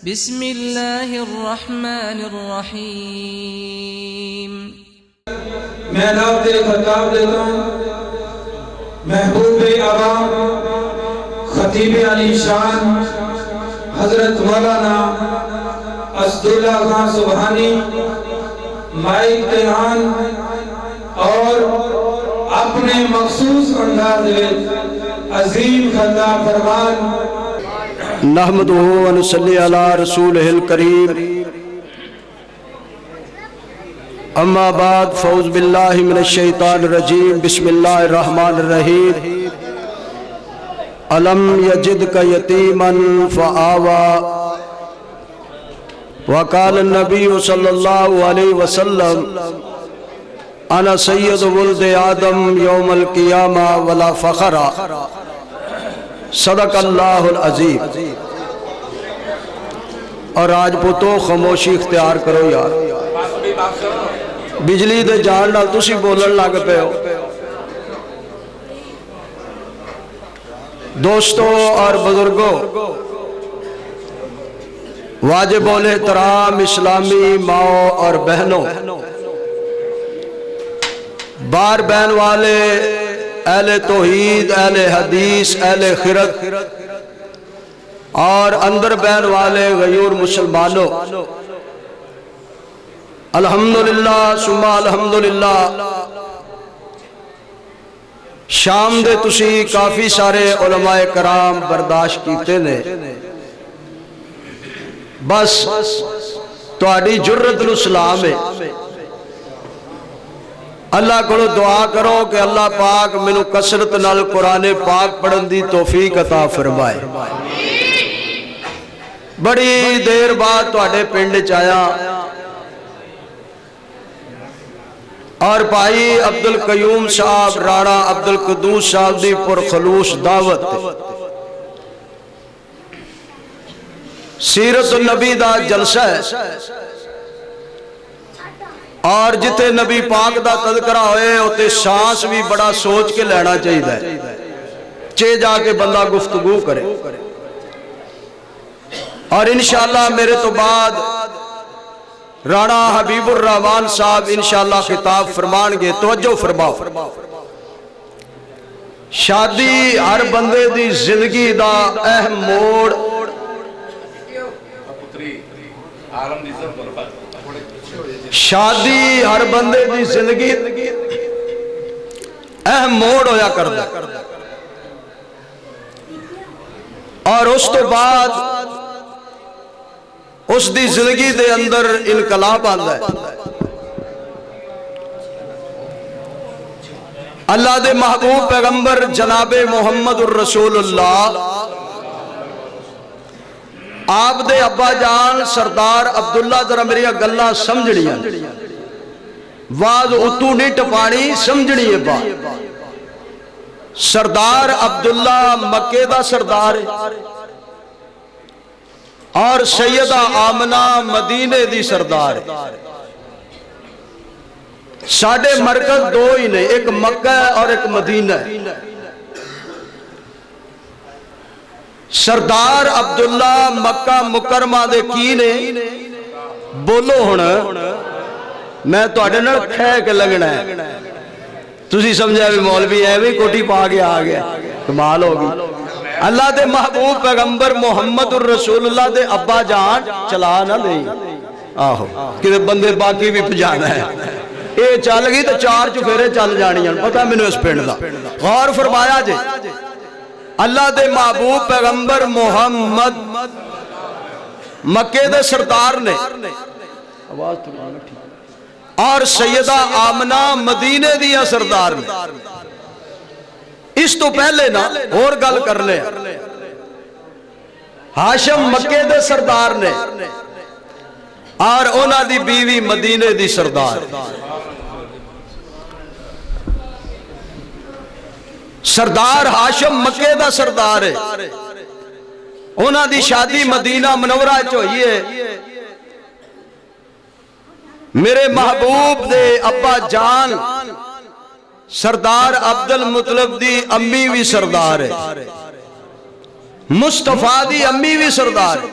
بسم اللہ الرحمن الرحیم۔ میں نعت خطاب دیتا ہوں محبوب عوام خطیب علی شان حضرت مولانا اسداللہ خان سبحانی مائک تیران اور اپنے مخصوص انداز عظیم خطاب فرمان نحمدہ و نصلی علی رسولہ الکریم، اما بعد فاعوذ باللہ من الشیطان الرجیم، بسم اللہ الرحمن الرحیم۔ الم یجدک یتیما فآوی، وقال النبی صلی اللہ علیہ وسلم انا سید ولد آدم یوم القیامہ ولا فخر، صدق اللہ العظیم۔ اور آج پتو خاموشی اختیار کرو یار، بجلی دے جان نال تسی بولن لگ پے ہو۔ دوستو اور بزرگوں، واجب الاحترام اسلامی ماؤں اور بہنوں، بار بہن والے، اہل توحید، اہل حدیث، اہل خرد اور اندر بہن والے غیور مسلمانوں، الحمدللہ ثم الحمدللہ، شام دے تسی کافی سارے علماء کرام برداشت کیتے نے، بس تہاڈی جرت نو سلام ہے۔ اللہ کو دعا کرو کہ اللہ پاک مینوں کثرت نال قرآن پاک پڑھن دی توفیق عطا فرمائے۔ بڑی دیر بعد تہاڈے پنڈ چ آیا اور بھائی عبدالقیوم صاحب، رانا عبدالقدوس صاحب دی پرخلوص دعوت، سیرت النبی دا جلسہ ہے، اور جتے نبی پاک دا تذکرہ ہوئے ہوتے سانس بھی بڑا سوچ کے لینا چاہیے، چے جا کے بندہ گفتگو کرے۔ اور انشاءاللہ میرے تو بعد رانا حبیب الرحمان صاحب انشاءاللہ خطاب فرمان گے۔ توجہ فرماؤ، شادی ہر بندے دی زندگی دا اہم موڑ، شادی ہر بندے دی زندگی اہم موڑ ہویا کردا، اور اس تو بعد اس دی زندگی دے اندر انقلاب آندا ہے۔ اللہ دے محبوب پیغمبر جناب محمد الرسول اللہ، آپ دے ابا جان سردار عبداللہ، ذرا میری گلاں سمجھنیاں، واز اتو نہیں ٹپانی، سمجھنی ہے بات۔ سردار عبداللہ مکے دا سردار ہے، اور سیدہ آمنہ مدینے دی سردار ہے۔ ساڑھے مرکز دو ہی نے، ایک مکہ اور ایک مدینہ ہے۔ سردار عبداللہ مکہ مکرمہ دے کی نے بولو ہونا، میں تو اڈے نال کھے کے لگنا ہے، تسی سمجھا بھی مولوی ہے بھی کوٹی پا کے آ گیا، کمال ہوگی۔ اللہ دے محبوب پیغمبر محمد الرسول اللہ دے ابا جان چلا نہ لیں، آہو کہ بندے باقی بھی پجانا ہے، اے چل گئی تو چار چفیرے چل جانی ہیں، پتہ میں نے اس پینڈ دا۔ غور فرمایا جے، اللہ دے محبوب پیغمبر محمد مکے دے سردار نے، اور سیدہ آمنہ مدینے دیا سردار نے۔ اس تو پہلے نا اور گل کرنے، ہاشم مکے دے سردار نے، اور اونا دی بیوی مدینے دی سردار۔ سردار ہاشم مکے دا سردار ہے، اونا دی شادی مدینہ منورہ ہوئی ہے۔ میرے محبوب دے ابا جان سردار عبدالمطلب دی امی بھی سردار ہے، مصطفیٰ دی امی بھی سردار ہے۔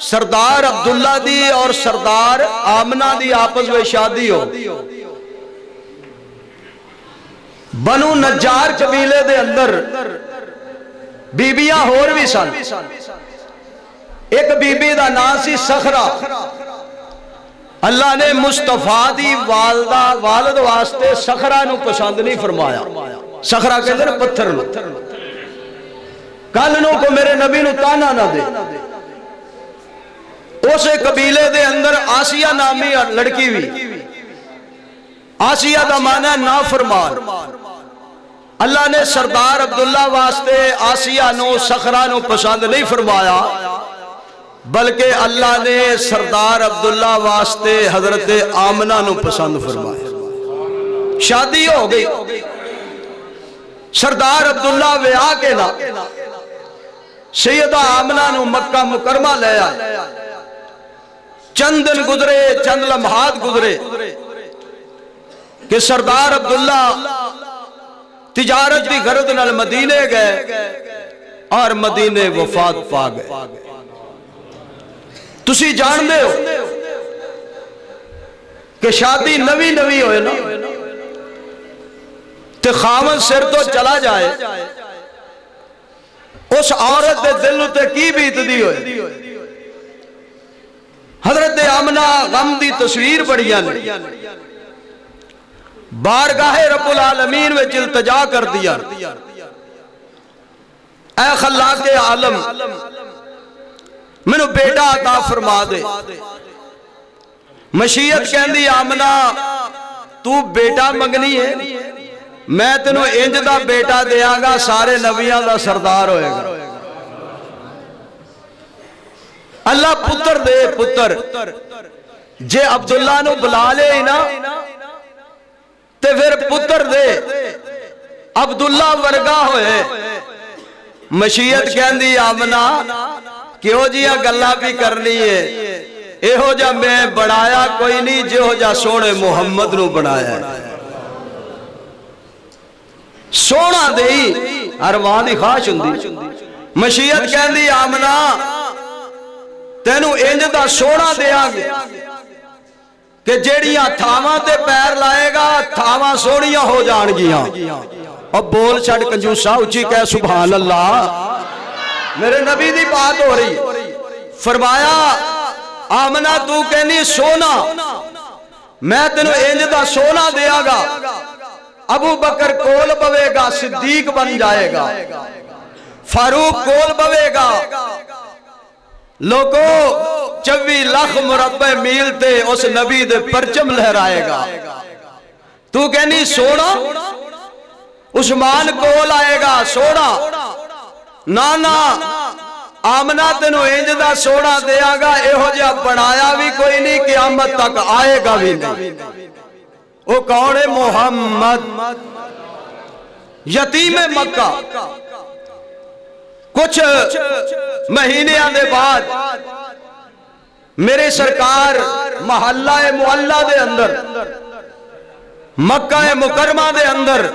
سردار عبداللہ دی اور سردار آمنہ دی آپس میں شادی ہو. بنو نجار قبیلے دے اندر بیبیاں ہور بھی سن. ایک بیبی دا نام سی سخرا. اللہ نے مصطفیٰ دی والد واسطے سخرا نو پسند نہیں فرمایا. سخرا کہتے ہیں پتھر نو. کل نو کو میرے نبی نو تانا نہ دے. اسے قبیلے دے اندر آسیہ نامی لڑکی بھی. آسیہ دا معنی ہے نافرمان. اللہ نے سردار عبداللہ واسطے آسیہ نو سخرا نو پسند نہیں فرمایا، بلکہ اللہ نے سردار عبداللہ واسطے حضرت آمنہ نو پسند فرمایا. شادی ہو گئی. سردار عبداللہ ویاہ کے نا سیدہ آمنہ نو مکہ مکرمہ لے آئے. چند دن گزرے، چند لمحات گزرے کہ سردار عبداللہ تجارت کی غرض نال مدینے گئے اور مدینے وفات پا گئے. تسی جان دے ہو کہ شادی نوی نوی ہوئے نا تے خاون سر تو چلا جائے، اس عورت دے دل تے کی بیت دی ہوئے. حضرت آمنہ غم دی تصویر بڑھیاں نے. بارگاہ رب العالمین میں التجا کر دیا، اے خلاق عالم منو بیٹا عطا فرما دے. مشیت کہندی آمنہ تو بیٹا منگنی ہے، میں تینوں انج دا بیٹا دیاں گا سارے نبیاں دا سردار ہوئے گا. اللہ پتر دے پتر جے عبداللہ نو بلا لے نا تے پھر پتر دے عبداللہ ورگا ہوئے. مشیت کہندی آمنہ کیوں جیاں گلہ بھی کرنی ہے، اے ہو جا میں بڑھایا کوئی نہیں جو ہو جا سونے محمد نو بڑھایا. سونا دئی ارمان دی خواہش ہوندی. مشیت کہندی آمنہ تینوں انج دا سونا دیاں گے کہ جیڑیاں تھاواں تے پیر لائے گا تھاواں سونیاں ہو جان گیاں. اب بول چھڑ کنجوسا اچھی کہہ سبحان اللہ. میرے نبی دی بات ہو رہی. فرمایا آمنہ تو کہنی سونا، میں تینوں انج دا سونا دیاں گا. ابو بکر کول بوے گا صدیق بن جائے گا، فاروق کول بوے گا لوگو 24 لاکھ مربع میل تے اس نبی دے پرچم لہرائے گا. تو کہنی سونا، عثمان کول آئے گا سونا. نانا آمنہ تینوں انج دا سونا دیا گا اے ہو جا بڑھایا بھی کوئی نہیں قیامت تک آئے گا بھی نہیں. وہ کون ہے؟ محمد. یتیم مکہ. کچھ مہینے آنے بعد میرے سرکار محلہ معلہ دے اندر مکہ مکرمہ دے اندر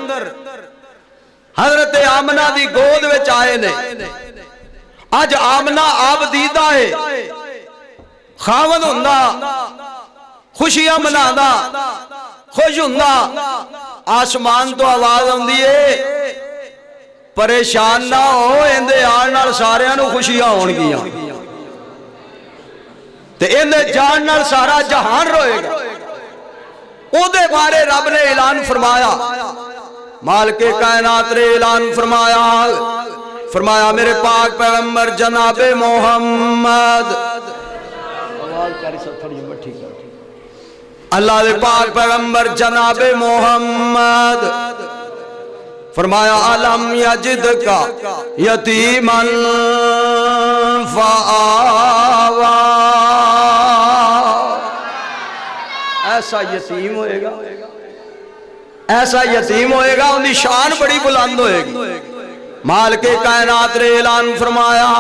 حضرت آمنہ دی گود وچ آئے نے. آج آمنہ آپ دیدہ ہے خاون ہندہ خوشیاں منانا خوش ہندہ. آسمان تو آواز ہوندی ہے پریشان نہ ہو اندے آن نال ساریاں نو خوشیاں ہون گیاں تے اندے جان نال سارا جہان روئے گا. او دے بارے رب نے اعلان فرمایا، مالک کائنات نے اعلان فرمایا. فرمایا میرے پاک پیغمبر جناب محمد، اللہ دے پاک پیغمبر جناب محمد فرمایا علم یجد کا یتیمن فآوا. ایسا یتیم ہوئے گا، ایسا یتیم ہوئے گا، ان کی شان بڑی بلند ہوئے گی. مالک کائنات نے اعلان فرمایا،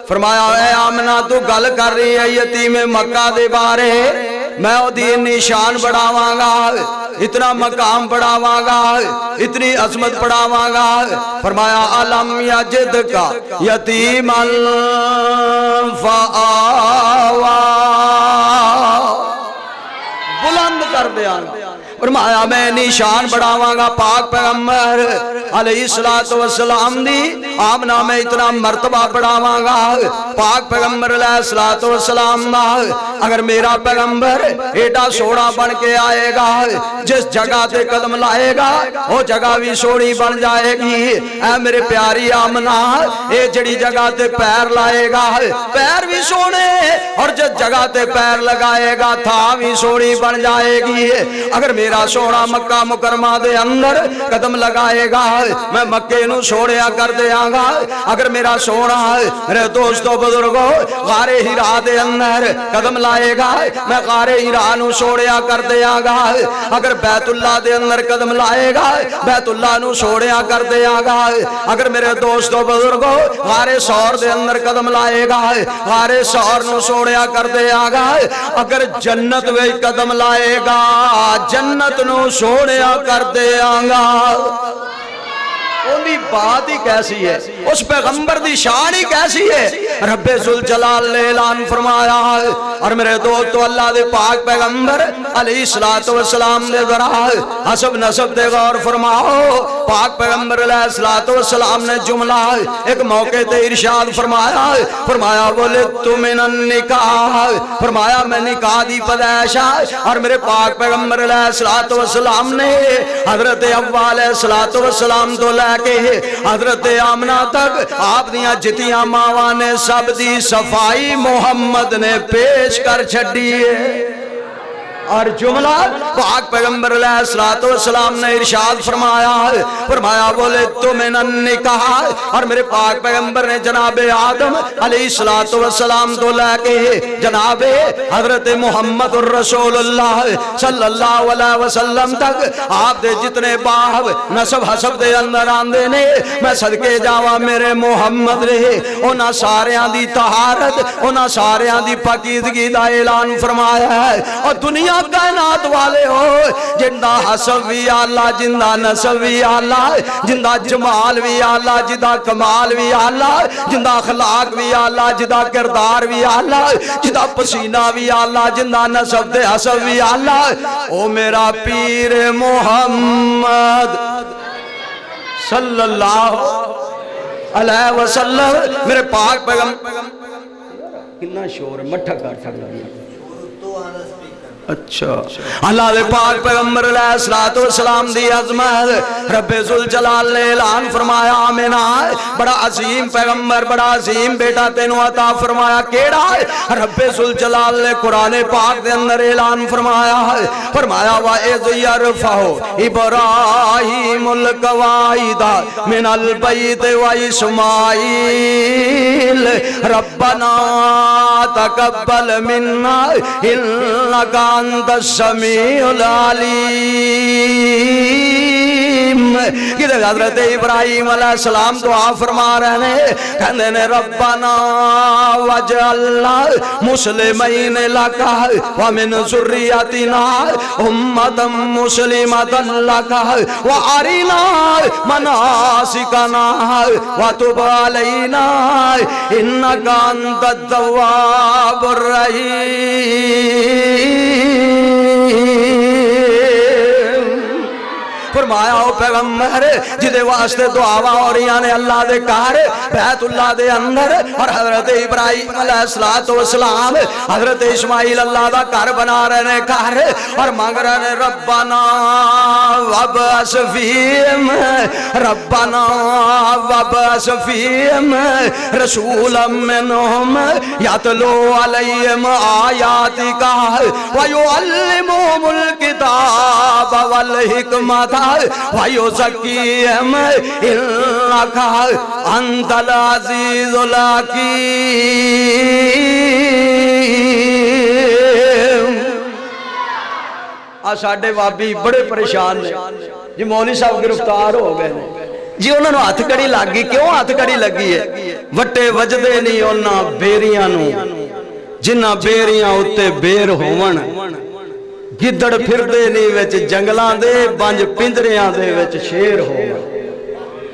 فرمایا اے آمنہ تو گل کر رہی ہے یتیم مکہ دے بارے. میں دی نشان بڑھاواں گا، اتنا مقام بڑھاواں گا، اتنی عظمت بڑھاواں گا۔ فرمایا علم یجد کا یتیما فآوا، بلند کر دیا۔ فرمایا میں نشان بڑھاواں گا پاک پیغمبر علیہ السلام دی آمنہ میں اتنا مرتبہ بڑھاواں گا پاک پیغمبر علیہ السلام دا۔ اگر میرا پیغمبر ایڈا سوڑا بن کے آئے گا، جس جگہ تے قدم لائے گا وہ جگہ بھی سوڑی بن جائے گی۔ اے میرے پیاری آمنہ، اے جڑی جگہ تے پیر لائے گا پیر بھی سونے، اور جس جگہ تے پیر لگائے گا تھا بھی سوڑی بن جائے گی۔ اگر میرا سونا مکہ مکرمہ دے اندر قدم لگائے گا میں مکے نو سوڑیا کر دیا گا۔ اگر میرا سونا میرے دوستو بزرگو غار ہرا دے اندر قدم لائے گا میں غار ہرا نو سوڑیا کر دیا گا۔ اگر بیت اللہ دے اندر قدم لائے گا بیت اللہ نو سوڑیا کر دیا گا۔ اگر میرے دوستو بزرگو غار سور دے اندر قدم لائے گا غار سور نو سوڑیا کر دیا گا۔ اگر جنت وے قدم لائے گا جنت نو سوڑیا کر دیا گا۔ انہی بات ہی کیسی ہے، اس پیغمبر دی شان ہی کیسی ہے۔ رب ذوالجلال نے اعلان فرمایا، اور میرے دوستو اللہ دے پاک پیغمبر علیہ السلام نے ذرا حسب نسب دے غور فرماؤ۔ پاک پیغمبر علیہ السلام نے جملہ ایک موقع تے ارشاد فرمایا، فرمایا ولدت من النکاح، فرمایا میں نکاح دی پیدائش، اور میرے پاک پیغمبر علیہ السلام نے حضرت حوا علیہ السلام تو لے کے حضرت آمنہ تک آپ دیاں جتیاں ماواں نے سب دی صفائی محمد نے پیش کر چھڑی ہے۔ اور جملہ پاک پیغمبر علیہ السلام نے ارشاد فرمایا، فرمایا ولدت من النکاح، اور میرے پاک پیغمبر نے جناب آدم علیہ السلام تو لے کے جناب حضرت محمد الرسول اللہ صلی اللہ علیہ وسلم تک آپ دے جتنے باپ نسب حسب دے اندر آندے نے میں صدقے جاوا میرے محمد نے انہاں ساریاں دی طہارت انہاں ساریاں دی پاکیزگی دا اعلان فرمایا ہے۔ اور دنیا کائنات والے ہو جندہ حسب بھی اللہ، جندہ نسب بھی اللہ، جندہ جمال بھی اللہ، جندہ کمال بھی اللہ، جندہ اخلاق بھی اللہ، جندہ کردار بھی اللہ، جندہ پسینہ بھی اللہ، جندہ نسب دے حسب بھی اللہ۔ او میرا پیر محمد صلی اللہ علیہ وسلم میرے پاک پیغمبر کتنا شور مٹھا کر سکتا۔ اچھا اللہ دے پاک پیغمبر علیہ السلام دی عظمت رب ذوالجلال نے اعلان فرمایا، آمینہ بڑا عظیم پیغمبر بڑا عظیم بیٹا تینوں عطا فرمایا۔ کیڑا رب ذوالجلال نے قرآن پاک دے اندر اعلان فرمایا، فرمایا وَإِذْ يَرْفَعُ إِبْرَاهِيمُ الْقَوَاعِدَ مِنَ الْبَيْتِ وَإِسْمَاعِيلُ رَبَّنَا تَقَبَّلْ مِنَّا إِنَّكَ انت السمیع العلیم۔ کدھر حضرت ابراہیم علیہ السلام دعا فرما رہے ہیں، کہنے نے ربنا وجعلنا مسلمین لک ومن ذریتنا امتا مسلمتا لک وارنا مناسکنا وتب علینا انک انت التواب الرحیم۔ فرمایا او پیغمبر جدے واسطے دعاواں ہو رہی نے اللہ دے گھر بیت اللہ دے اندر، اور حضرت ابراہیم علیہ السلام حضرت اسماعیل اللہ دا گھر بنا رہے نے گھر، اور مانگ رہے نے ربنا وابعث فیہم ربنا وابعث فیہم رسولا منہم یتلو علیہم آیاتک ویعلمہم الکتاب والحکمت وَيُزَكِّيهِمْ إِنَّكَ أَنْتَ الْعَزِيزُ الْحَكِيمُ۔ ساڈے وابی بڑے پریشان نے جی، مولوی صاحب گرفتار ہو گئے جی، انہوں نے ہاتھ کڑی لگ گئی۔ کیوں ہاتھ کڑی لگی ہے؟ وٹے وجدے نہیں انہاں بیریاں نو، جنہ بیریاں اتے بیر ہون ਗਿੱਦੜ ਫਿਰਦੇ ਨਹੀਂ ਵਿੱਚ ਜੰਗਲਾਂ ਦੇ, ਬੰਜ ਪਿੰਜਰਿਆਂ ਦੇ ਵਿੱਚ ਸ਼ੇਰ ਹੋ।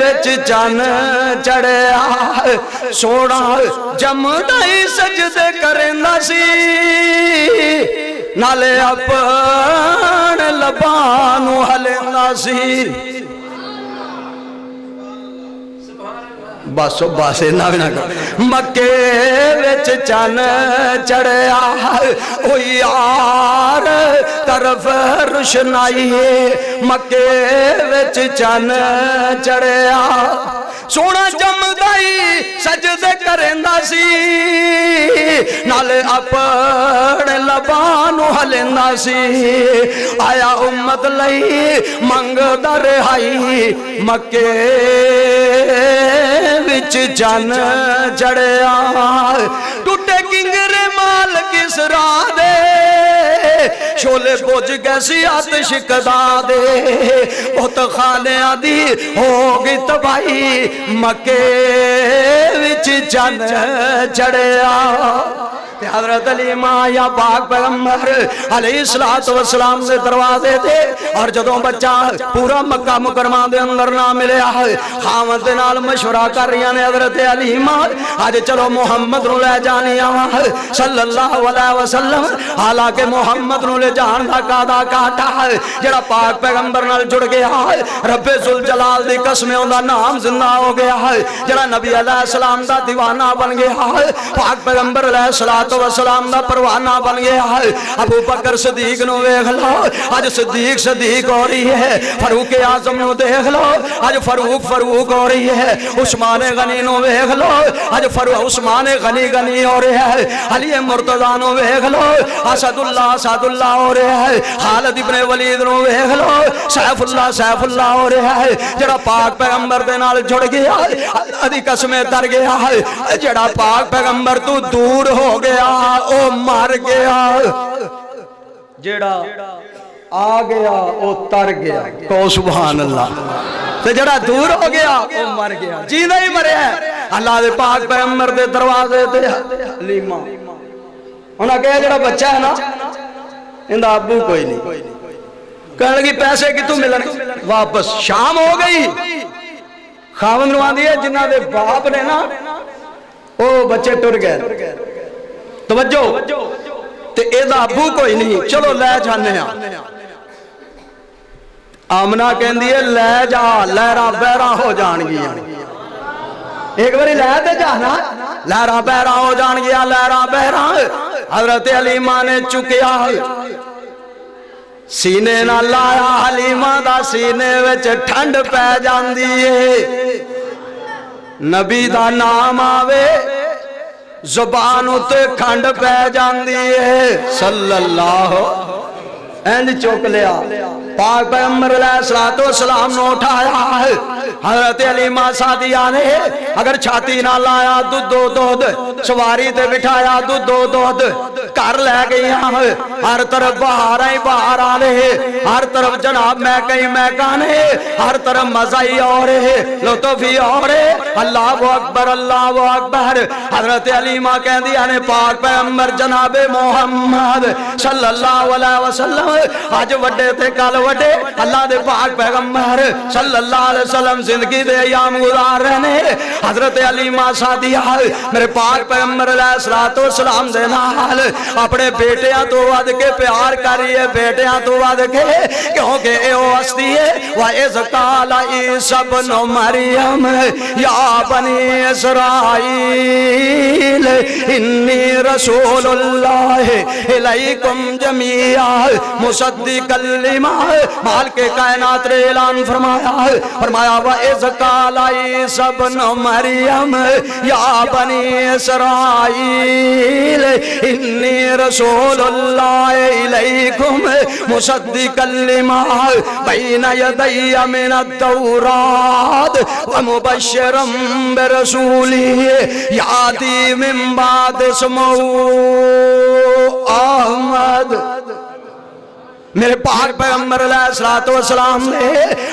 وچ چن چڑھیا سونا جمدا ہی سجدے کریندا سی نالے اپنے لباں نوں ہلیندا سی بس بس نہ مکے وچ چن چڑھیا او یار طرف روشنائی مکے وچ چن چڑھیا سونا جمدائی سجدے کریندا سی نال اپنے لباں نوں ہلیندا سی آیا امت لئی منگدا رہائی مکے وچ چن چڑھیا ٹوٹے کنگرے مال کسرا دے شولے بوجھ گئے سی آتش کدا دے بہت خانیاں دی ہوگی تباہی مکے وچ چن چڑھیا حضرت علی ماں یا پاک پیغمبر علیہ السلام سے دروازے تھے اور جدوں بچہ پورا مکہ مکرمہ دے اندر نہ ملیا خامد دے نال مشورہ کر رہی ہیں حضرت علی ماں آج چلو محمد نو لے جانی آواں صلی اللہ علیہ وسلم حالانکہ محمد نو لے جان دا کادا کاٹا جڑا پاک پیغمبر نال جڑ گیا رب ذوالجلال دی قسم اوندا نام زندہ ہو گیا جڑا نبی علیہ السلام دا دیوانہ بن گیا پاک پیغمبر علیہ السلام والسلام دا پروانہ بن گیا ہے ابو بکر صدیق نو دیکھ لو آج صدیق ہو رہی ہے فاروق اعظم نو دیکھ لو آج فاروق ہو رہی ہے عثمان غنی نو دیکھ لو آج عثمان غنی ہو رہی ہے علی مرتضی نو دیکھ لو اسد اللہ ہو رہا ہے خالد ابن ولید نو دیکھ لو سیف اللہ ہو رہا ہے جڑا پاک پیغمبر دے نال جڑ گیا ادی قسمیں تر گیا ہے جڑا پاک پیغمبر تو دور ہو گیا او مر گیا جڑا آ گیا او تر گیا کو سبحان اللہ تے جڑا دور ہو گیا او مر گیا جی نہیں مریا اللہ دے پاک پیغمبر دے دروازے تے حلیمہ انہاں کہا جڑا بچہ ہے نا اندا ابو کوئی نہیں کہنے لگی پیسے کتوں ملن واپس شام ہو گئی خاوند نو آندی ہے جنہاں دے باپ نے نا او بچے ٹر گئے توجہ تے ایدہ ابو کوئی نہیں چلو لے جانے ہیں آمنہ کہن دیئے لے جا لہرہ بہرہ ہو جان گیا ایک باری لے دے جانا لہرہ بہرہ ہو جان گیا لہرہ بہرہ حضرت علیمہ نے چکیا سینے نہ لایا حلیمہ دا سینے وچ ٹھنڈ پہ جان دیئے نبی دا نام آوے زبان اتے کھنڈ پہ جان دیئے صلی اللہ اینج چوک لیا پاک پیغمبر علیہ السلام نے اٹھایا حضرت علیمہ سعدیہ نے اگر چھاتی نہ لایا دودھ سواری تے بٹھایا دودھ کر لے گئی ہر طرف باہر آنے ہر طرف جناب میں کہیں میں کانے ہر طرف مزائی اور لطفی اور اللہ اکبر حضرت علیمہ کہہ دیا نے پاک پیغمبر جناب محمد صلی اللہ علیہ وسلم آج وڈے تھے کل وڈے اللہ دے پاک پیغمبر صلی اللہ علیہ وسلم زندگی دے ایام گزار رہنے حضرت علیمہ سعدیہ میرے پاک پیغمبر علیہ السلام دے نال اپنے بیٹیاں تو ود کے پیار کریے بیٹیاں تو ود کے کیونکہ اے او ہستی ہے وَإِذْ قَالَ عِيسَى ابْنُ مَرْيَمَ يَا بَنِي إِسْرَائِيلَ إِنِّي رَسُولُ اللَّهِ إِلَيْكُمْ جَمِيعًا مُصَدِّقًا لِمَا مال کے کائنات نے اعلان فرمایا وَإِذْ قَالَ عِيسَى ابْنُ مَرْيَمَ يَا بَنِي إِسْرَائِيلَ إِنِّي رَسُولُ اللَّهِ إِلَيْكُمْ مُصَدِّقًا لِمَا بَيْنَ يَدَيَّ مِنَ التَّوْرَاةِ وَمُبَشِّرًا بِرَسُولٍ يَأْتِي مِن بَعْدِهِ اسْمُهُ أَحْمَدُ میرے پاک پیغمبر علیہ الصلوۃ والسلام نے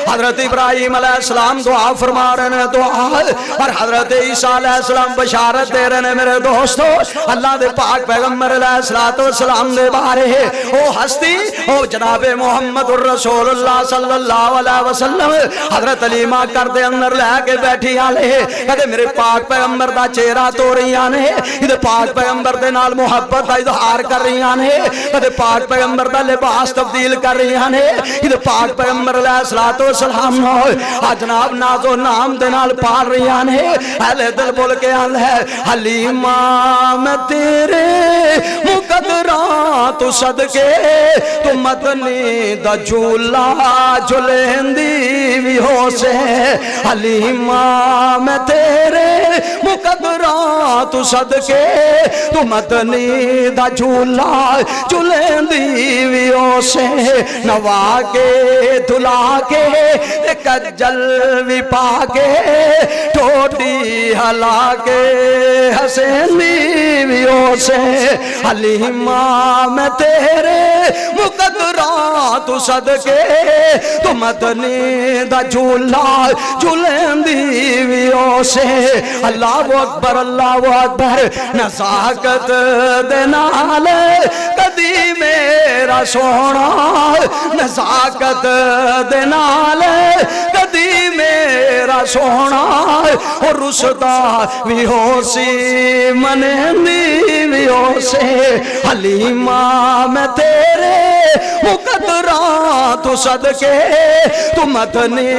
حضرت ابراہیم علیہ السلام دعا فرما رہے ہیں دعا، اور حضرت عیسیٰ علیہ السلام بشارت دے رہے ہیں میرے دوستو اللہ دے پاک پیغمبر علیہ الصلوۃ والسلام دے بارے او ہستی او جناب محمد الرسول اللہ صلی اللہ علیہ وسلم حضرت علیمہ کر دے اندر لے کے بیٹھی آلے کہتے میرے پاک پیغمبر دا چہرہ تو رہی آنے کہتے پاک پیغمبر دے نال محبت دا اظہار کر رہی آنے کہتے پاک پیغمبر دا لباس تبدیل کر رہی آنے کہتے پاک پیغمبر علیہ الصلوۃ والسلام جناب ناز و نام دے نال پال رہی آنے اہل دل بول کے آنے حلیمہ میں تیرے مقدران تو صدقے تو مدنی دا جھولا جھولیں دی بھی ہو سے حلیمہ میں تیرے مقدران تو صدقے تو مدنی دا جھولا جھولیں دی بھی ہو سے نوا کے دھلا کے کجل بھی پا کے ٹوٹی ہلا کے حسین بھی ہو سے حلیمہ میں تیرے مقدران تو صدقے تو مدنی دا جھولا جھولیں دی بھی ہو سے اللہ اکبر اللہ اکبر نزاکت دے نال کدی میرا سونا نزاکت دے نال کدی میرا سونا اور رسدہ بھی ہو سی منندی بھی ہو سے حلیمہ میں تیرے مقدران تو صدقے تو مدنی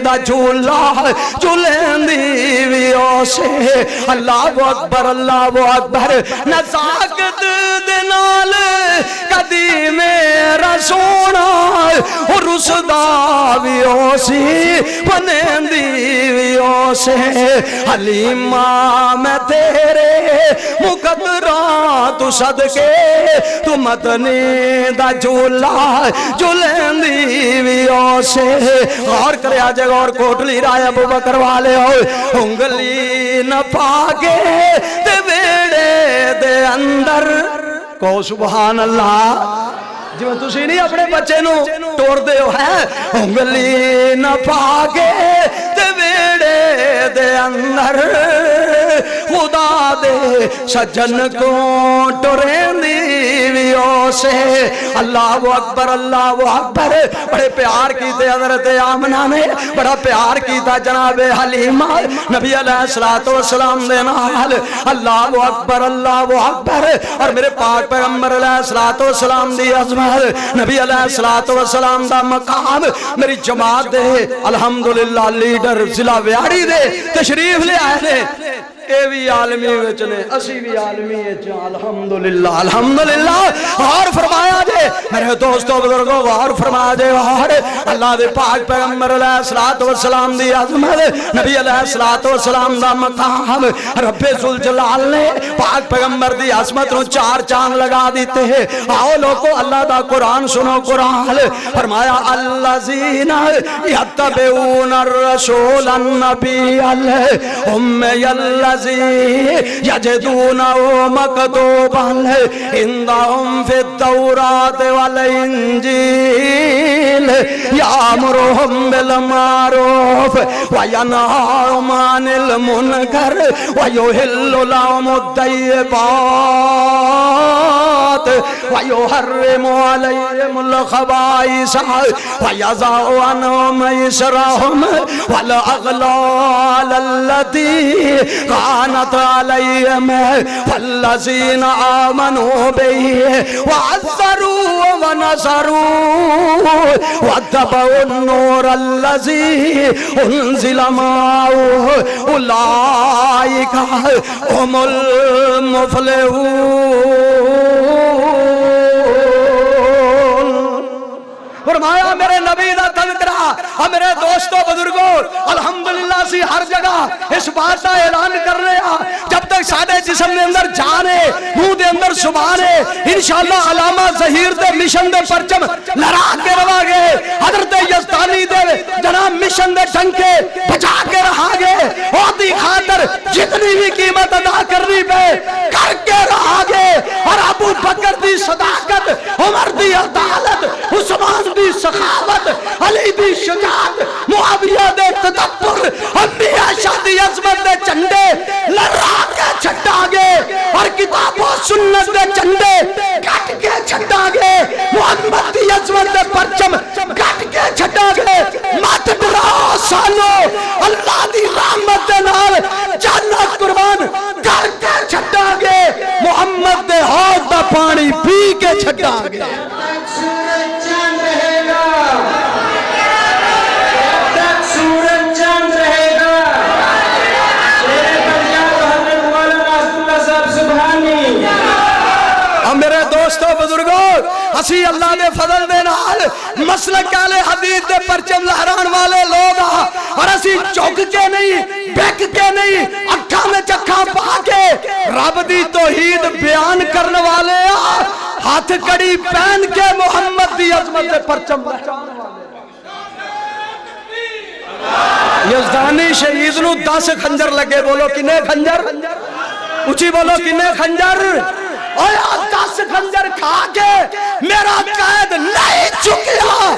دا جھولا جھولیں دی بھی ہو سے اللہ اکبر اللہ اکبر نزاکت دے نال کدی میرا سونا اور رسدہ بھی ہو سی منندی بھی ہو سے حلیمہ میں تیرے مقدران تو صدقے تو مدنی دا جھولا جھولیں دی بھی ہو سے غور کرے آجے غور کوٹلی رائے ابو بکر والے ہو انگلی نہ پاگے تے بیڑے دے اندر کو سبحان اللہ جو تسی نہیں اپنے بچے نو توڑ دے ہو ہے انگلی نہ پاگے تے بیڑے دے اندر خدا دے سجن کو ٹورین دی بھی ہو سے اللہ اکبر اللہ اکبر بڑے پیار کیتے حضرت آمنہ نے بڑا پیار کیتا جناب حلیمہ نبی علیہ الصلوۃ والسلام دے نال اللہ اکبر اور میرے پاک پیغمبر علیہ الصلوۃ والسلام دی عظمت نبی علیہ الصلوۃ والسلام دا مقام میری جماعت دے الحمدللہ لیڈر ضلع ویاڑی دے تشریف لے آئے تھے اے بھی عالمی وچنے اسی بھی عالمی وچنے الحمدللہ الحمدللہ اور فرمایا جے میرے دوستو بزرگوں غور فرمایا جے اور اللہ دے پاک پیغمبر علیہ الصلوۃ والسلام دی عظمت نبی علیہ الصلوۃ والسلام دا مقام رب ذوالجلال نے پاک پیغمبر دی عظمت نو چار چاند لگا دیتے ہیں آؤ لوگو اللہ دا قرآن سنو قرآن فرمایا الذین یتبعون الرسول النبی الامی الذی یجدونہ مکتوبا عندہم فی التوراۃ والانجیل یامرہم بالمعروف وینہاہم عن المنکر ویحل لہم الطیبات ویحرم علیہم الخبائث ویضع عنہم إصرہم والاغلال التي كانت عليهم فالذين آمنوا به وعزروا ونصروا واتبعوا النور الذي أنزل معه أولئك هم المفلحون فرمایا میرے نبی دا تذکرہ میرے دوستو بزرگوں الحمدللہ سی ہر جگہ اس بات کا اعلان کر رہے ہیں جب تک سارے جسم دے اندر جانے منہ دے اندر زبانے انشاءاللہ علامہ ظہیر دے مشن دے پرچم لڑا کے روا گے حضرت یزدانی دے جناب مشن دے ڈنکے بچا کے رہا گے عہدی خاطر خاطر جتنی بھی قیمت ادا کرنی پہ کر کے رہا گے. اور ابو بکر دی صداقت، عمر دی عدالت، عثمان دی سخاوت، علی دی شجاعت، معاویہ دے تدبر، امی عائشہ دی عظمت دے جھنڈے لہرا کے چھٹا گے. اور کتاب و سنت دے جھنڈے کٹ کے چھٹا گے. محمد دی عظمت دے پرچم کٹ کے چھٹا گے. مت ڈراؤ سانو، اللہ دی رحمت دے نال جنت قربان کر کے چھٹا گے. محمد دے حوض دا پانی پی کے چھٹا گے. سورج چاند رہے گا، جب تک سورج چاند رہے گا. شیر پنجاب حضرت مولانا اسداللہ صاحب سبحانی. اور میرے دوستو بزرگوں، اسی اللہ دے فضل دے نال مسلک اہل حدیث دے پرچم لہران والے لوگ آ. اور اسی چوک کے نہیں، بیک کے نہیں، اکھا میں چکھا پا کے رب دی توحید بیان کرنے والے آ. ہاتھ کڑی پہن کے محمد دی عظمت دے پرچم لہران والے. یزدانی شہید نو 10 خنجر لگے. بولو کنے خنجر؟ اچھی بولو کنے خنجر؟ اور 10 خنجر کھا کے میرا قید نہیں چکیا.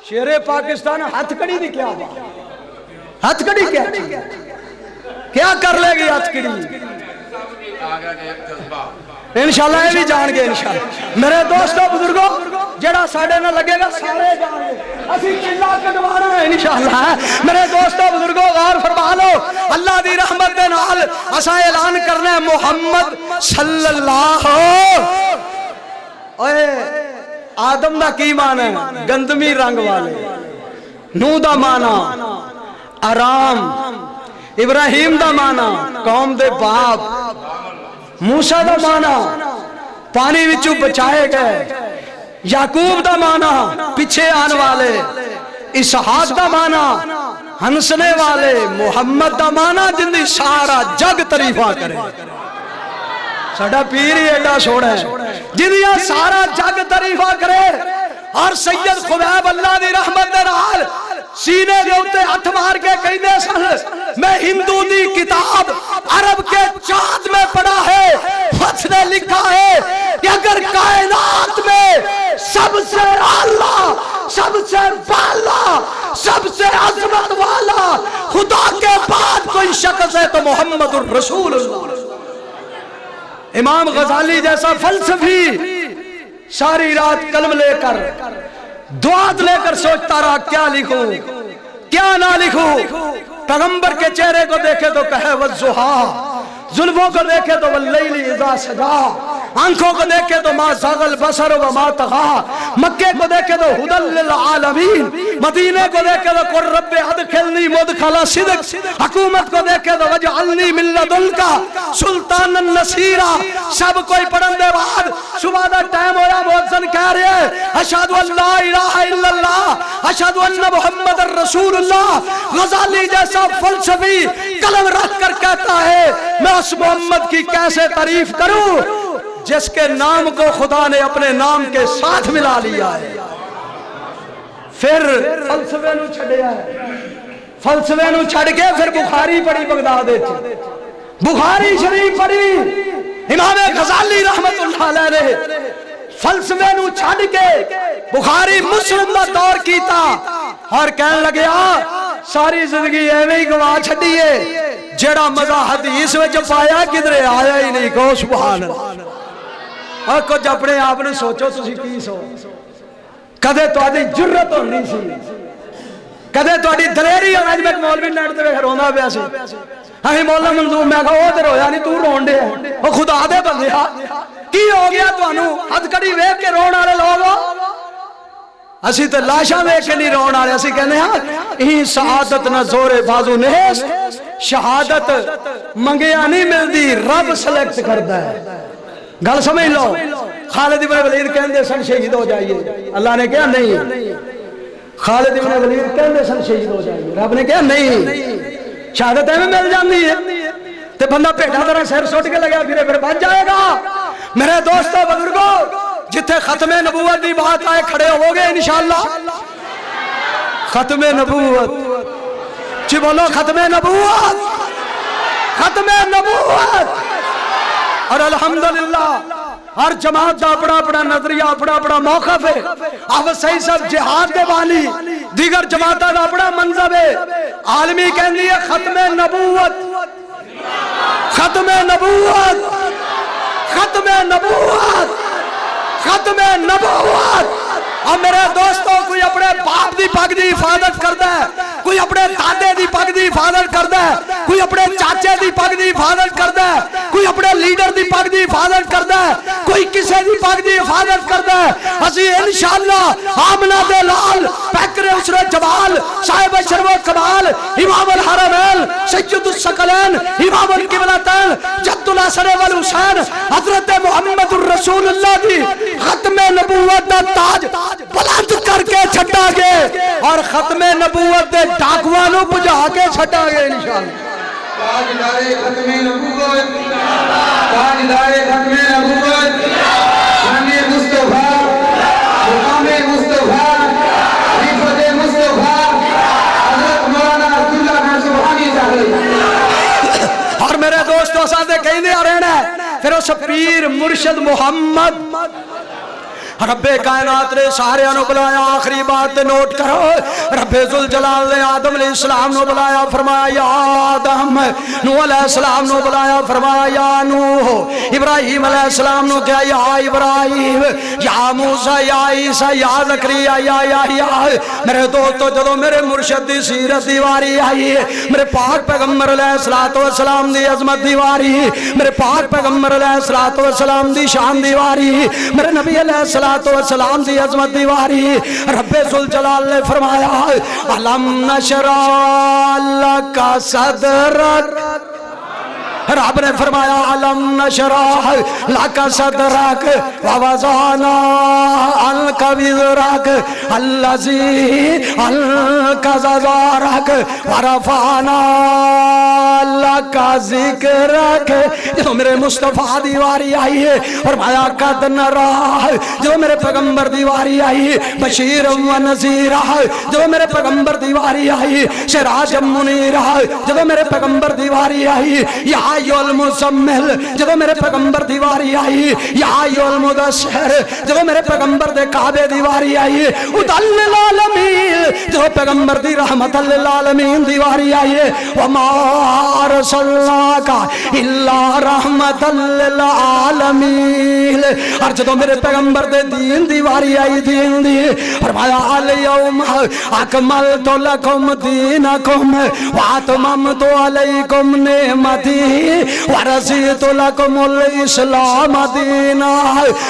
شیر پاکستان ہاتھ کڑی دی کیا بات؟ ہاتھ کڑی کیا کر لے گی ہاتھ کڑی؟ انشاءاللہ یہ بھی جان گے انشاءاللہ. میرے دوستو بزرگوں، جڑا ساڑے نہ لگے گا سارے جان گے. اسی چلا کٹوانا ہے انشاءاللہ. میرے دوستو بزرگوں غور فرما لو، اللہ دی رحمت دے نال اساں اعلان کرنا ہے محمد صلی اللہ. اوے آدم دا کی معنی ہے؟ گندمی رنگ والے. نو دا معنی آرام. ابراہیم دا معنی قوم دے باپ. موسیٰ دا معنی پانی وچوں بچائے گئے. یعقوب دا معنی پیچھے آن والے. اسحاق دا معنی ہنسنے والے. محمد دا معنی جن دی سارا جگ تعریفاں کرے. ساڈا پیر ہی ایڈا سونا ہے جن دی سارا جگ تعریفاں کرے. اور سید خبیب اللہ دی رحمت دے نال سینے دے اوتے ہتھ مار کے کہندے سن، میں ہندو دی کتاب عرب کے چاند میں پڑھا ہے، خط نے لکھا ہے کہ اگر کائنات میں سب سے اعلیٰ، سب سے بالا، سب سے عظمت والا خدا کے بعد کوئی شخص ہے تو محمد الرسول اللہ. امام غزالی جیسا فلسفی ساری رات قلم لے کر دعات لے کر سوچتا رہا کیا لکھوں کیا نہ لکھوں. پیغمبر کے چہرے کو دیکھے تو کہے والضحیٰ، زلفوں کو دیکھے تو واللیل اذا سجا، آنکھوں کو دیکھے تو ما زاغ البصر وما طغیٰ، مکے کو دیکھے تو ھدی للعالمین، مدینے کو دیکھے تو قل رب ادخلنی مدخل صدق، حکومت کو دیکھے تو واجعلنی من لدنک سلطانا نصیرا. سب کوئی پڑھن دے بعد صبح دا ٹائم ہویا، مؤذن کہہ رہے ہیں اشہد ان لا الہ الا اللہ اشہد ان محمد الرسول اللہ. غزالی جیسا فلسفی قلم رکھ کر کہتا ہے میں اس محمد کی کیسے تعریف کروں جس کے نام کو خدا نے اپنے نام کے ساتھ ملا لیا ہے. پھر فلسفے نو چھڑیا ہے، فلسفے نو چھڑ کے پھر بخاری پڑھی بغداد وچ. بخاری شریف پڑھی. امام غزالی رحمت اللہ علیہ نے فلسفے نو چھڑ کے بخاری مسلم دا دور کیتا اور کہنے لگیا ساری زندگی ایویں ہی گوا چھڈی ہے، جڑا مزہ حدیث وچ پایا کدھرے آیا ہی نہیں. کہو سبحان اللہ. اور کچھ اپنے آپ نے سوچو تسی کی سو. کدے تہاڈی جرت ہونی سی، کدے تہاڈی دلیری ہونا. اج میں مولوی نیٹ تے رونا پیا سی، اہیں مولا منظور میں کہا او تے رویا نہیں، تو رون ڈے او خدا دے بندیا کی ہو گیا تانوں؟ ہتھ کڑی ویکھ کے رون والے لوگ اسی تے لاشاں ویکھ کے نہیں رون والے. اسی کہنے ہاں این سعادت نہ زور بازو نیس، شہادت منگیا نہیں ملدی رب سلیکٹ کردا ہے. گل سمجھ لو. خالد ابن ولید کہندے سن شہید ہو جائیے، اللہ نے کہا نہیں. خالد ابن ولید کہندے سن شہید ہو جائیے، رب نے کہا نہیں. شہادت میں مل جاندی ہے تے بندہ پیٹا طرح سر سٹ کے لگا پھر بچ جائے گا. میرے دوستو بزرگوں، جتھے ختم نبوت دی بات آئے کھڑے ہو گے انشاءاللہ. ختم نبوت جی بولو، ختم نبوت. ختم نبوت. اور الحمدللہ ہر جماعت کا اپنا اپنا نظریہ اپنا اپنا موقف ہے. اب صحیح سب جہاد دے والی دیگر جماعتوں کا اپنا منظر ہے. عالمی کہندی ہے ختم نبوت ختم نبوت ختم نبوت ختم نبوت. اور میرے دوستوں کوئی اپنے باپ دی پگ دی حفاظت کرتا ہے, کوئی اپنے دادے دی پگ دی حفاظت کرتا ہے, کوئی اپنے چاچے دی پگ دی حفاظت کرتا ہے, کوئی اپنے لیڈر دی پگ دی حفاظت کرتا ہے, کوئی کسی دی پگ دی حفاظت کرتا ہے. اسی انشاءاللہ آمنہ دے لال پیکر اسرے جوال صاحب شرف و کمال امام الحرمین سید الثقلین امام القبلتین جد الحسن والحسین حضرت محمد الرسول اللہ دی ختم نبوت دا تاج بلند کر کے چھٹا گے اور ختم نبوت دے ڈاکوانوں بجھا کے چھٹا گے انشاءاللہ. تاجدار ختم نبوت تاجدار ختم نبوت شان مصطفیٰ مقام مصطفیٰ خلیفۃ مصطفیٰ حضرت مولانا عبداللہ خان سبحانی صاحب. اور میرے دوستوں ساتھ کہیں دے رہنا ہے پھر اس پیر مرشد محمد رب کائنات نے سارے انو بلایا. آخری بات نوٹ کرو, رب ذوالجلال نے آدم علیہ السلام نو بلایا فرمایا یا آدم, نوح علیہ السلام نو بلایا فرمایا یا نوح, ابراہیم علیہ السلام نو کہا یا ابراہیم, یا موسیٰ یا عیسیٰ یا زکریا یا میرے دوستو جدو میرے مرشد دی سیرت دیواری آئی, میرے پاک پیغمبر علیہ السلام دی عظمت دیواری, میرے پاک پیغمبر علیہ السلام دی شان دیواری, میرے نبی علیہ السلام دی عظمت دیواری. رب ذوالجلال نے فرمایا الم نشرح لک صدرک, رب نے فرمایا الم نشرح لک صدرک ووضعنا عنک وزرک الذی انقض ظہرک ورفعنا لک ذکرک. جو میرے مصطفیٰ دیواری آئی ہے فرمایا قد نراہ, جو میرے پیغمبر دیواری آئی بشیر و نذیر, جو میرے پیغمبر دیواری آئی سراج منیر, جو میرے پیغمبر دیواری آئی یا ایھا المزمل, جو میرے پیغمبر دیواری آئی یا ایھا المدثر, جو میرے پیغمبر دے کعبے دیواری آئی ادل للعالمین, جو پیغمبر دی رحمت للعالمین دیواری آئی وما ارسلناک الا رحمت للعالمین. اور جو میرے پیغمبر دے دین دیواری آئی دین دی فرمایا الیوم اکملت لکم دینکم واتممت علیکم نعمتی ورضیت لکم الاسلام دینا.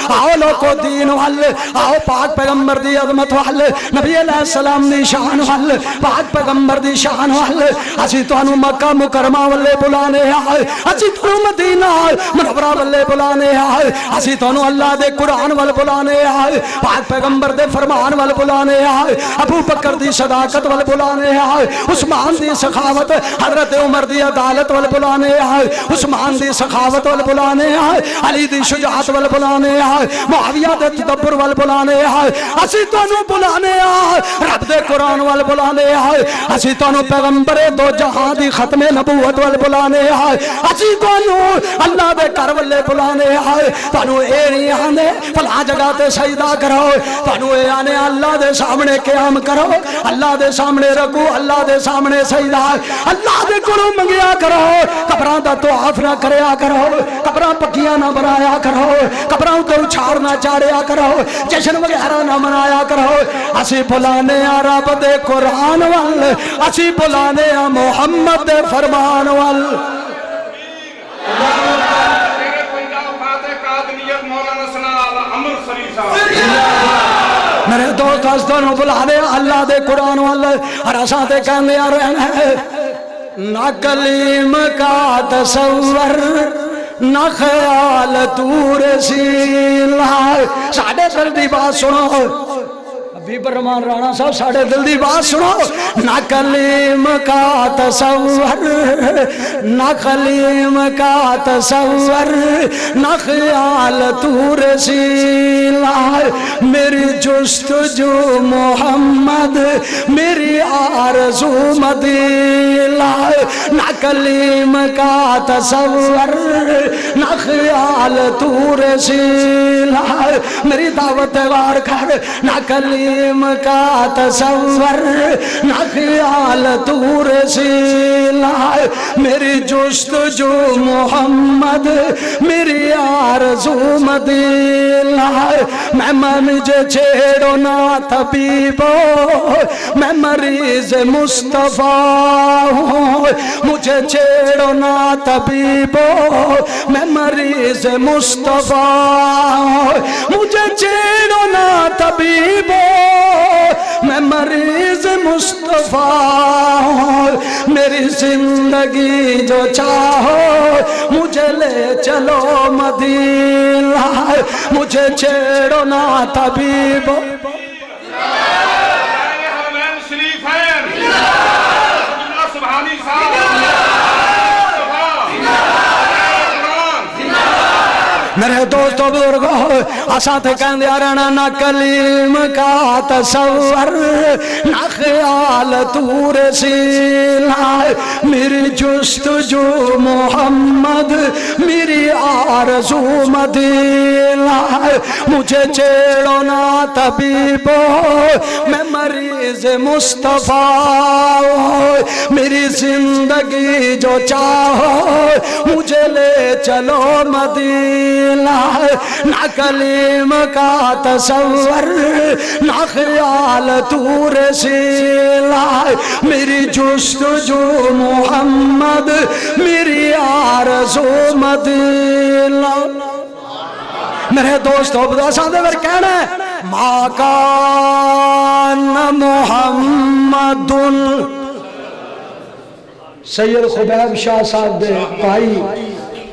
آؤ لوگو دین وال, آؤ پاک پیغمبر دی عظمت وال, نبی علیہ السلام دی شان وال, پاک پیغمبر دی شان وال. اسی تو انو مکہ مکرمہ والے بلانے آئے, اسی تو مدینہ منورہ والے بلانے آئے, اسی تو اللہ دے قرآن وال بلانے آئے, پاک پیغمبر دے فرمان وال بلانے آئے, ابو بکر دی صداقت وال بلانے آئے, عثمان دی سخاوت, حضرت عمر دی عدالت وال بلانے آئے, عثمان دی سخاوت وال بلانے آئے, علی دی شجاعت وال بلانے آئے, معاویہ دے تدبر وال بلانے آئے, اسی تو بلانے آئے, رب دے قرآن وال بلانے آئے, اسی تو پیغمبر دو جہاں دی ختم نبوت وال بلانے آئے, اسی تو اللہ دے کر والے بلانے آئے. تانو اے نہیں آنے فلاں جگہ تے سجدہ کرو, تانو اے آنے اللہ دے سامنے قیام کرو, اللہ دے سامنے رکو, اللہ دے سامنے سجدہ, اللہ دے کولوں منگیا کرو, قبراں دا طواف نہ کریا کرو, قبراں پکیاں نہ بنایا کرو, قبراں تے اچھاڑ نہ چاڑیا کرو, جشن وغیرہ نہ منایا کرو. اسی بلانے آ رب دے قرآن وال, اسی بلانے آ محمد دے فرمان وال. میرے دوست ہستوں بلا دے اللہ دے قرآن والے اور اساں تے کہندے آ رہے ہیں نہ کلیم کا تصور نہ خیال تور سیلا. ساڑھے دل دی بات سنو, بی برمان رانا صاحب ساڑھے دل دی بات سنو. نہ کلیم کا تصور نہ کلیم کا تصور نہ خیال تو رسیلا میری جستجو محمد میری آرزو مدیلا. نہ کلیم کا تصور نہ خیال تو رسیلا میری دعوت وار کر. نہ کلیم کا تصور نہ خیال تو رسیلا میری جستجو محمد میری آرزو مدیلا. میں مجھے چھیڑو نہ طبیبو میں مریض مصطفیٰ ہوں. مجھے چھیڑو نہ طبیبو میں مریض مصطفیٰ ہوں. مجھے چھیڑو نہ طبیبو میں مریض مصطفیٰ ہوں. میری زندگی جو چاہو مجھے لے چلو مدینہ. مجھے چھیڑو نہ طبیبو میرے دوستو بزرگو اساں تے کہندے رہنا نہ کلیم کا تصور نہ خیال تو رسیلا میری جستجو محمد میری آرزو مدیلا. مجھے چھیڑو نہ طبیبو میں مریض مصطفیٰ ہوں. میری زندگی جو چاہو مجھے لے چلو مدینہ. نہ کلیم کا تصور نہ خیال تو رسیلا میری جستجو محمد میری آرزو مدینہ. میرے دوستو بدا سادے ور کہنا ہے ما کان محمد سید خبیب شاہ صاحب دے بھائی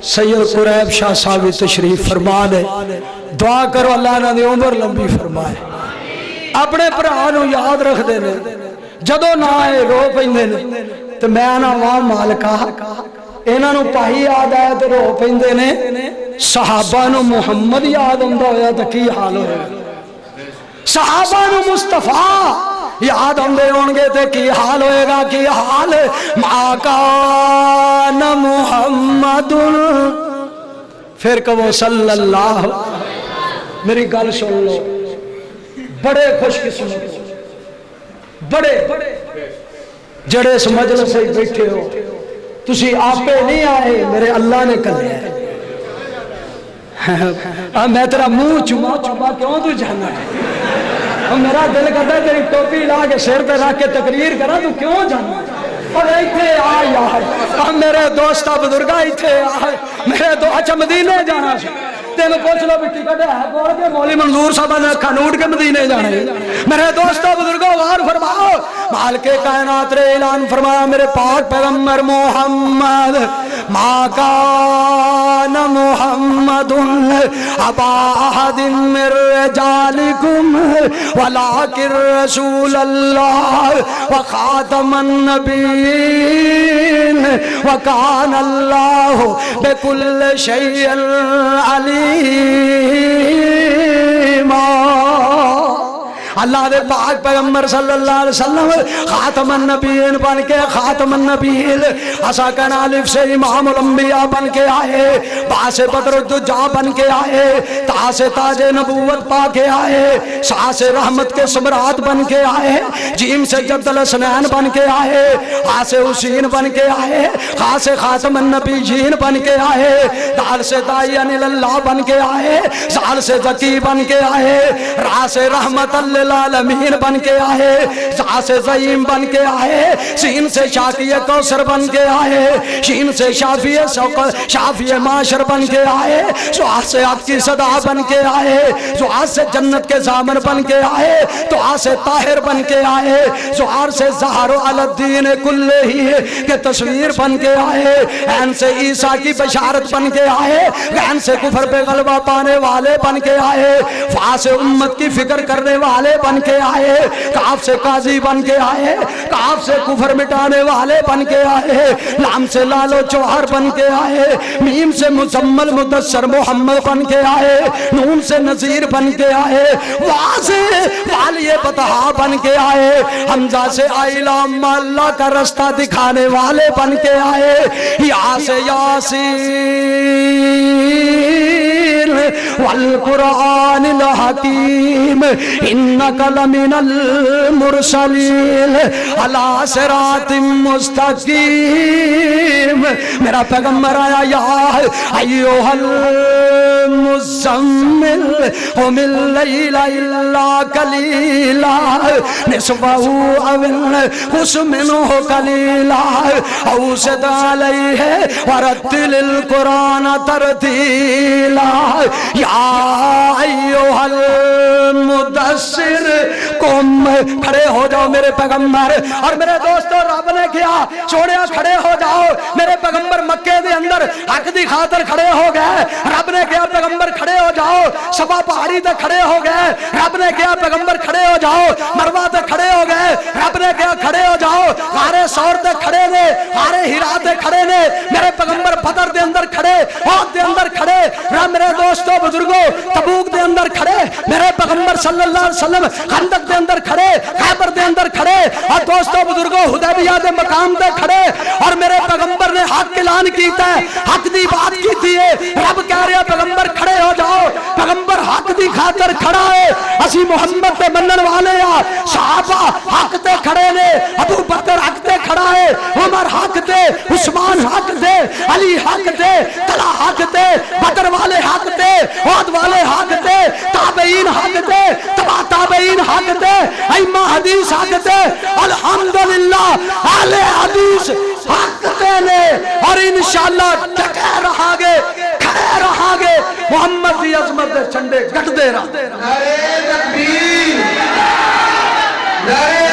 سید قریب شاہ صاحب تشریف فرما دے. دعا کرو اللہ نے دی عمر لمبی فرمائے. اپنے پرانو یاد رکھ دے نے جدو نہ آئے رو پیندے نے تو میں آنا وہاں مالکا اینا نو پاہی یاد آئے تو رو پیندے نے. صحابہ نو محمد یاد ہوندہ ہویا تو کی حال ہوئے. صحابہ نو مصطفیٰ یاد ہوندے ہونگے تے کی حال ہوئے گا. کی حال ما کان محمد پھر کہو صلی اللہ. میری گل سن لو بڑے خوش قسمت بڑے جڑے اس مجلس سے بیٹھے ہو تسی آپے نہیں آئے میرے اللہ نے کلے ہے. میں تیرا منہ چما کیوں تو جانا ہے. میرا دل کرتا ہے تیری ٹوپی لا کے سر پہ رکھ کے تقریر کرا تو کیوں جانا. اور ایتھے آ یار میرے دوستا بزرگا ایتھے آ میرے دو اچھا مدینے جانا سی تینوں پوچھ لو بھی ٹکٹ ہے بول کے مولی منظور صاحب نے کھنوٹ کے مدینے جانے. میرے دوستو بزرگوں غور فرماؤ مالک کائنات نے اعلان فرمایا میرے پاک پیغمبر محمد ما کان محمد ابا احد من رجالکم ولکن رسول اللہ وخاتم النبیین وکان اللہ بکل شیء علیم. اللہ دے پاک پیغمبر صلی اللہ علیہ وسلم خاتم النبیین بن کے خاتم النبیین اسا کنا الف سے امام الانبیاء بن کے آئے با سے بدر الدجا بن کے آئے تا سے تاج نبوت پا کے آئے سا سے رحمت کے سمراٹ بن کے آئے جیم سے جد الاسنین بن کے آئے آ سے حسین بن کے آئے خا سے خاتم النبیین بن کے آئے دال سے داعین اللہ بن کے آئے زال سے زکی بن کے آئے را سے رحمت للعالمین بن کے آئے زا سے زعیم بن کے آئے سین سے شاکی کوثر بن کے آئے شین سے شافی معاشر بن کے آئے زعا سے آپ کی صدا بن کے آئے زعا سے جنت کے زامن بن کے آئے دعا سے طاہر بن کے آئے زعار سے زہر علی الدین کلے ہی کے تصویر بن کے آئے این سے عیسیٰ کی بشارت بن کے آئے غین سے کفر پہ غلبہ پانے والے بن کے آئے فا سے امت کی فکر کرنے والے والے بن کے آئے, کاف سے قاضی بن کے آئے, کاف سے کفر مٹانے والے بن کے آئے, لام سے لالو چوہر بن کے آئے, میم سے مزمل مدثر محمد بن کے آئے, نون سے نذیر بن کے آئے, واہ سے والی بطحا بن کے آئے, حمزہ سے آئلام اللہ کا رستہ دکھانے والے بن کے آئے, یا سے یاسین والقرآن الحکیم انک لمن المرسلین علی صراط مستقیم. میرا پیغمبر آیا, یا ایوہ المزمل قم اللیل الا قلیلا نصفہ او انقص منہ قلیلا او زد علیہ ورتل القرآن ترتیلا. یا ایوہ المدثر قم, کھڑے ہو جاؤ میرے پیغمبر اور میرے دوستو. رب نے کیا چھوڑیا, کھڑے ہو جاؤ. میرے پیغمبر مکے دے اندر حق دی خاطر کھڑے ہو گئے. رب نے کیا پیغمبر کھڑے ہو جاؤ. صفا پہاڑی تے کھڑے ہو گئے. رب نے کیا پیغمبر کھڑے ہو جاؤ. مروہ تے کھڑے ہو گئے. رب نے کیا کھڑے ہو جاؤ. غار ثور تے کھڑے نے, غار ہرا تے کھڑے نے. میرے پیغمبر بدر دے اندر کھڑے, احد دے اندر کھڑے. میرے دوستو بزرگو تبوک دے اندر کھڑے. میرے پیغمبر صلی اللہ علیہ وسلم خندق دے اندر کھڑے, خیبر دے اندر کھڑے. اور دوستو بزرگو حدیبیہ دے مقام تے کھڑے. اور میرے پیغمبر نے حق اعلان کیتا ہے, حق دی بات کیتی ہے. رب کہہ رہا پیغمبر کھڑے ہو جاؤ. پیغمبر حق دی خاطر کھڑا ہے. اسی محمد تے منن والے آ. صحابہ حق تے کھڑے نے. ابو بکر حق تے کھڑا ہے, عمر حق تے, عثمان حق تے, علی حق تے, طلحہ حق تے, بدر والے حق تے, احد والے حق تے, تابعین حق تے, تبع تابعین حق تے, ائمہ حدیث حق تے. الحمدللہ اہل حدیث حق تے نے. اور انشاءاللہ ٹکے رہا گے, کھڑے رہا گے. محمد دی عظمت دے چنڈے گٹ دے رہا. نعرہ تکبیر, نعرہ